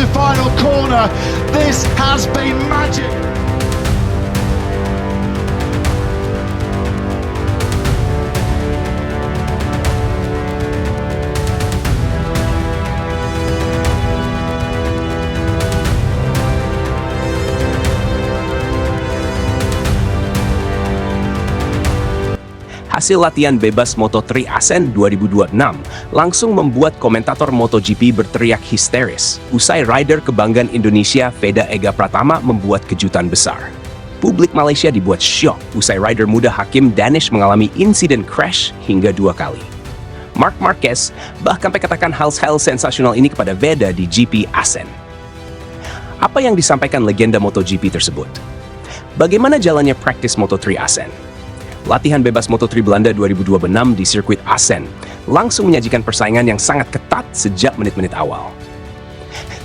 into final corner. This has been magic. Hasil latihan bebas Moto3 Assen 2026 langsung membuat komentator MotoGP berteriak histeris usai rider kebanggaan Indonesia Veda Ega Pratama membuat kejutan besar. Publik Malaysia dibuat syok usai rider muda Hakim Danish mengalami insiden crash hingga 2 kali. Marc Marquez bahkan mengatakan hal-hal sensasional ini kepada Veda di GP Assen. Apa yang disampaikan legenda MotoGP tersebut? Bagaimana jalannya praktis Moto3 Assen? Latihan bebas Moto3 Belanda 2026 di sirkuit Assen langsung menyajikan persaingan yang sangat ketat sejak menit-menit awal.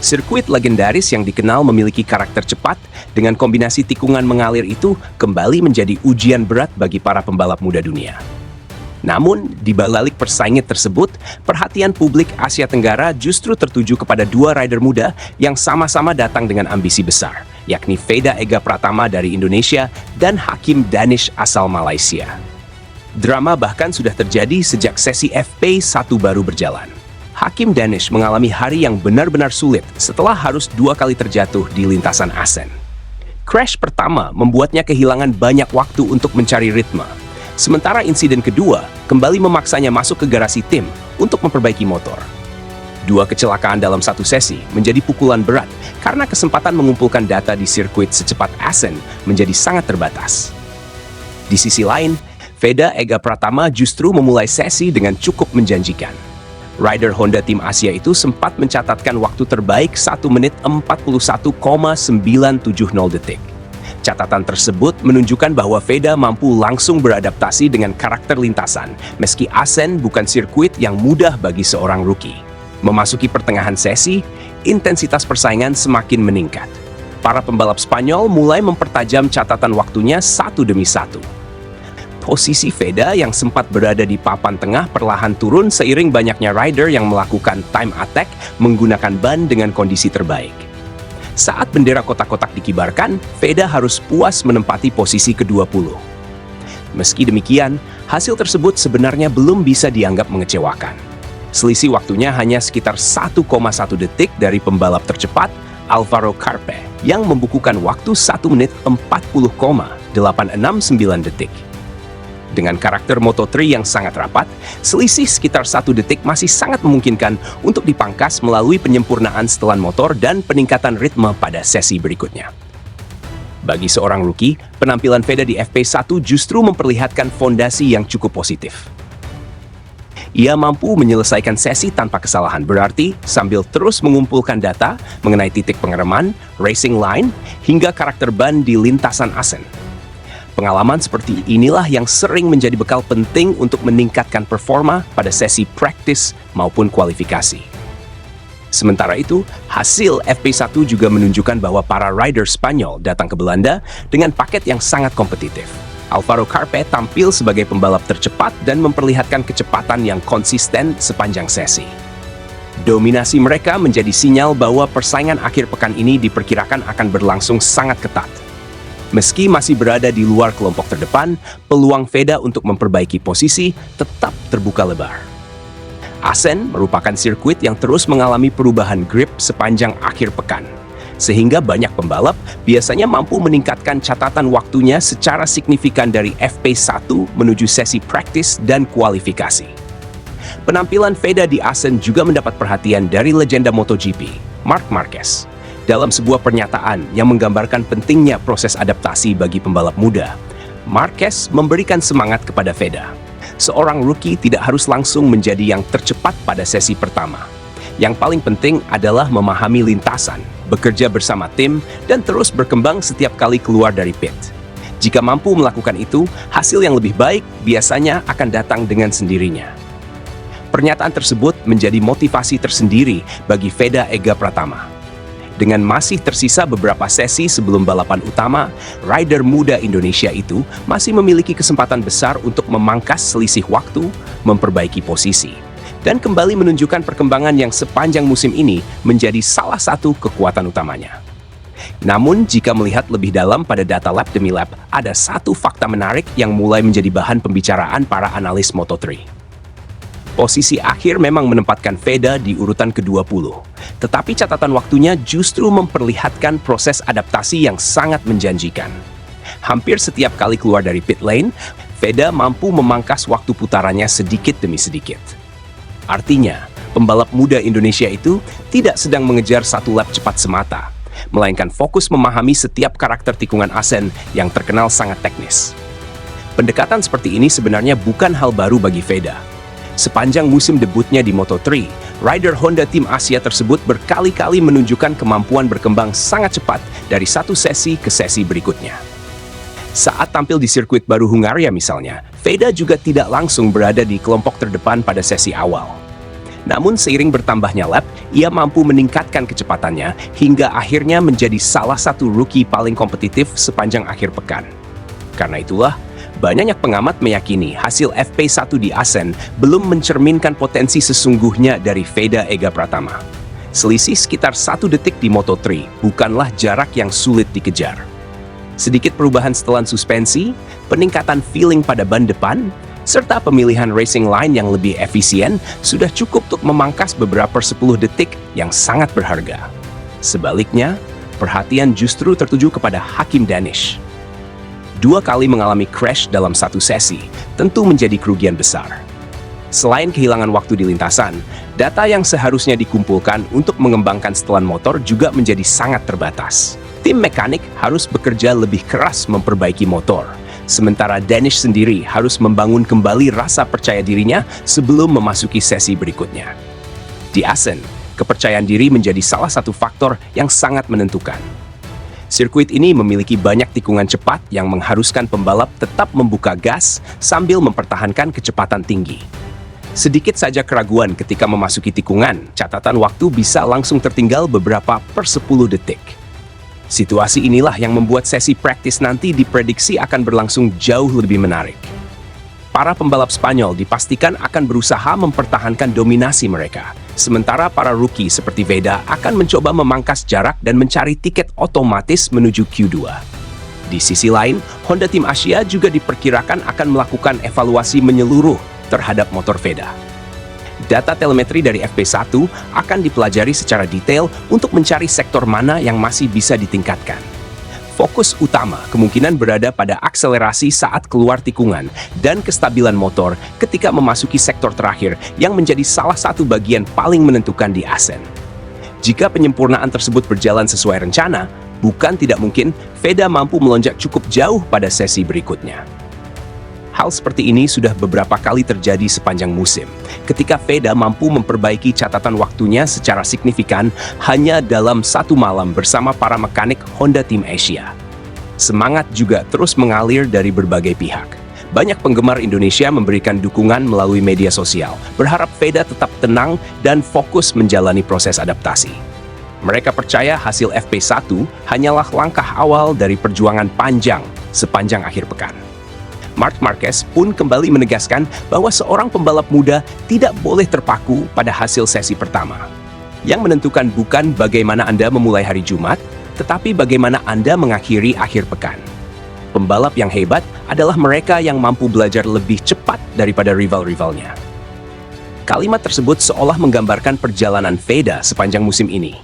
Sirkuit legendaris yang dikenal memiliki karakter cepat dengan kombinasi tikungan mengalir itu kembali menjadi ujian berat bagi para pembalap muda dunia. Namun, di balik persaingan tersebut, perhatian publik Asia Tenggara justru tertuju kepada dua rider muda yang sama-sama datang dengan ambisi besar, yakni Veda Ega Pratama dari Indonesia dan Hakim Danish asal Malaysia. Drama bahkan sudah terjadi sejak sesi FP1 baru berjalan. Hakim Danish mengalami hari yang benar-benar sulit setelah harus 2 kali terjatuh di lintasan Assen. Crash pertama membuatnya kehilangan banyak waktu untuk mencari ritme. Sementara insiden kedua kembali memaksanya masuk ke garasi tim untuk memperbaiki motor. 2 kecelakaan dalam satu sesi menjadi pukulan berat karena kesempatan mengumpulkan data di sirkuit secepat Assen menjadi sangat terbatas. Di sisi lain, Veda Ega Pratama justru memulai sesi dengan cukup menjanjikan. Rider Honda Tim Asia itu sempat mencatatkan waktu terbaik 1 menit 41,970 detik. Catatan tersebut menunjukkan bahwa Veda mampu langsung beradaptasi dengan karakter lintasan, meski Assen bukan sirkuit yang mudah bagi seorang rookie. Memasuki pertengahan sesi, intensitas persaingan semakin meningkat. Para pembalap Spanyol mulai mempertajam catatan waktunya satu demi satu. Posisi Veda yang sempat berada di papan tengah perlahan turun seiring banyaknya rider yang melakukan time attack menggunakan ban dengan kondisi terbaik. Saat bendera kotak-kotak dikibarkan, Veda harus puas menempati posisi ke-20. Meski demikian, hasil tersebut sebenarnya belum bisa dianggap mengecewakan. Selisih waktunya hanya sekitar 1,1 detik dari pembalap tercepat, Alvaro Carpe, yang membukukan waktu 1 menit 40,869 detik. Dengan karakter Moto3 yang sangat rapat, selisih sekitar 1 detik masih sangat memungkinkan untuk dipangkas melalui penyempurnaan setelan motor dan peningkatan ritme pada sesi berikutnya. Bagi seorang rookie, penampilan Veda di FP1 justru memperlihatkan fondasi yang cukup positif. Ia mampu menyelesaikan sesi tanpa kesalahan berarti sambil terus mengumpulkan data mengenai titik pengereman, racing line, hingga karakter ban di lintasan Assen. Pengalaman seperti inilah yang sering menjadi bekal penting untuk meningkatkan performa pada sesi praktis maupun kualifikasi. Sementara itu, hasil FP1 juga menunjukkan bahwa para rider Spanyol datang ke Belanda dengan paket yang sangat kompetitif. Alvaro Carpe tampil sebagai pembalap tercepat dan memperlihatkan kecepatan yang konsisten sepanjang sesi. Dominasi mereka menjadi sinyal bahwa persaingan akhir pekan ini diperkirakan akan berlangsung sangat ketat. Meski masih berada di luar kelompok terdepan, peluang Veda untuk memperbaiki posisi tetap terbuka lebar. Assen merupakan sirkuit yang terus mengalami perubahan grip sepanjang akhir pekan, sehingga banyak pembalap biasanya mampu meningkatkan catatan waktunya secara signifikan dari FP1 menuju sesi praktis dan kualifikasi. Penampilan Veda di Assen juga mendapat perhatian dari legenda MotoGP, Marc Marquez. Dalam sebuah pernyataan yang menggambarkan pentingnya proses adaptasi bagi pembalap muda, Marquez memberikan semangat kepada Veda. Seorang rookie tidak harus langsung menjadi yang tercepat pada sesi pertama. Yang paling penting adalah memahami lintasan, bekerja bersama tim, dan terus berkembang setiap kali keluar dari pit. Jika mampu melakukan itu, hasil yang lebih baik biasanya akan datang dengan sendirinya. Pernyataan tersebut menjadi motivasi tersendiri bagi Veda Ega Pratama. Dengan masih tersisa beberapa sesi sebelum balapan utama, rider muda Indonesia itu masih memiliki kesempatan besar untuk memangkas selisih waktu, memperbaiki posisi, dan kembali menunjukkan perkembangan yang sepanjang musim ini menjadi salah satu kekuatan utamanya. Namun, jika melihat lebih dalam pada data lap demi lap, ada satu fakta menarik yang mulai menjadi bahan pembicaraan para analis Moto3. Posisi akhir memang menempatkan Veda di urutan ke-20, tetapi catatan waktunya justru memperlihatkan proses adaptasi yang sangat menjanjikan. Hampir setiap kali keluar dari pit lane, Veda mampu memangkas waktu putarannya sedikit demi sedikit. Artinya, pembalap muda Indonesia itu tidak sedang mengejar satu lap cepat semata, melainkan fokus memahami setiap karakter tikungan asen yang terkenal sangat teknis. Pendekatan seperti ini sebenarnya bukan hal baru bagi Veda. Sepanjang musim debutnya di Moto3, rider Honda Tim Asia tersebut berkali-kali menunjukkan kemampuan berkembang sangat cepat dari satu sesi ke sesi berikutnya. Saat tampil di sirkuit baru Hungaria misalnya, Veda juga tidak langsung berada di kelompok terdepan pada sesi awal. Namun seiring bertambahnya lap, ia mampu meningkatkan kecepatannya hingga akhirnya menjadi salah satu rookie paling kompetitif sepanjang akhir pekan. Karena itulah, banyak pengamat meyakini hasil FP1 di Asen belum mencerminkan potensi sesungguhnya dari Veda Ega Pratama. Selisih sekitar 1 detik di Moto3 bukanlah jarak yang sulit dikejar. Sedikit perubahan setelan suspensi, peningkatan feeling pada ban depan, serta pemilihan racing line yang lebih efisien sudah cukup untuk memangkas beberapa 10 detik yang sangat berharga. Sebaliknya, perhatian justru tertuju kepada Hakim Danish. 2 kali mengalami crash dalam satu sesi, tentu menjadi kerugian besar. Selain kehilangan waktu di lintasan, data yang seharusnya dikumpulkan untuk mengembangkan setelan motor juga menjadi sangat terbatas. Tim mekanik harus bekerja lebih keras memperbaiki motor, sementara Danish sendiri harus membangun kembali rasa percaya dirinya sebelum memasuki sesi berikutnya. Di Asen, kepercayaan diri menjadi salah satu faktor yang sangat menentukan. Sirkuit ini memiliki banyak tikungan cepat yang mengharuskan pembalap tetap membuka gas sambil mempertahankan kecepatan tinggi. Sedikit saja keraguan ketika memasuki tikungan, catatan waktu bisa langsung tertinggal beberapa per 10 detik. Situasi inilah yang membuat sesi praktis nanti diprediksi akan berlangsung jauh lebih menarik. Para pembalap Spanyol dipastikan akan berusaha mempertahankan dominasi mereka, sementara para rookie seperti Veda akan mencoba memangkas jarak dan mencari tiket otomatis menuju Q2. Di sisi lain, Honda Tim Asia juga diperkirakan akan melakukan evaluasi menyeluruh terhadap motor Veda. Data telemetri dari FP1 akan dipelajari secara detail untuk mencari sektor mana yang masih bisa ditingkatkan. Fokus utama kemungkinan berada pada akselerasi saat keluar tikungan dan kestabilan motor ketika memasuki sektor terakhir yang menjadi salah satu bagian paling menentukan di Asen. Jika penyempurnaan tersebut berjalan sesuai rencana, bukan tidak mungkin Veda mampu melonjak cukup jauh pada sesi berikutnya. Hal seperti ini sudah beberapa kali terjadi sepanjang musim, ketika Veda mampu memperbaiki catatan waktunya secara signifikan hanya dalam satu malam bersama para mekanik Honda Tim Asia. Semangat juga terus mengalir dari berbagai pihak. Banyak penggemar Indonesia memberikan dukungan melalui media sosial, berharap Veda tetap tenang dan fokus menjalani proses adaptasi. Mereka percaya hasil FP1 hanyalah langkah awal dari perjuangan panjang sepanjang akhir pekan. Marc Marquez pun kembali menegaskan bahwa seorang pembalap muda tidak boleh terpaku pada hasil sesi pertama. Yang menentukan bukan bagaimana Anda memulai hari Jumat, tetapi bagaimana Anda mengakhiri akhir pekan. Pembalap yang hebat adalah mereka yang mampu belajar lebih cepat daripada rival-rivalnya. Kalimat tersebut seolah menggambarkan perjalanan Veda sepanjang musim ini.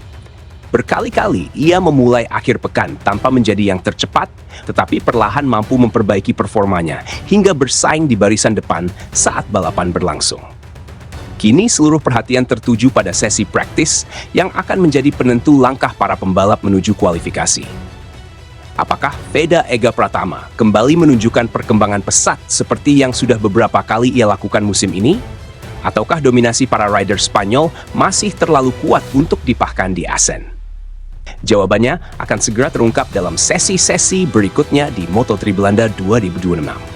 Berkali-kali ia memulai akhir pekan tanpa menjadi yang tercepat, tetapi perlahan mampu memperbaiki performanya hingga bersaing di barisan depan saat balapan berlangsung. Kini seluruh perhatian tertuju pada sesi praktis yang akan menjadi penentu langkah para pembalap menuju kualifikasi. Apakah Veda Ega Pratama kembali menunjukkan perkembangan pesat seperti yang sudah beberapa kali ia lakukan musim ini? Ataukah dominasi para rider Spanyol masih terlalu kuat untuk dipahkan di Asen? Jawabannya akan segera terungkap dalam sesi-sesi berikutnya di Moto3 Belanda 2026.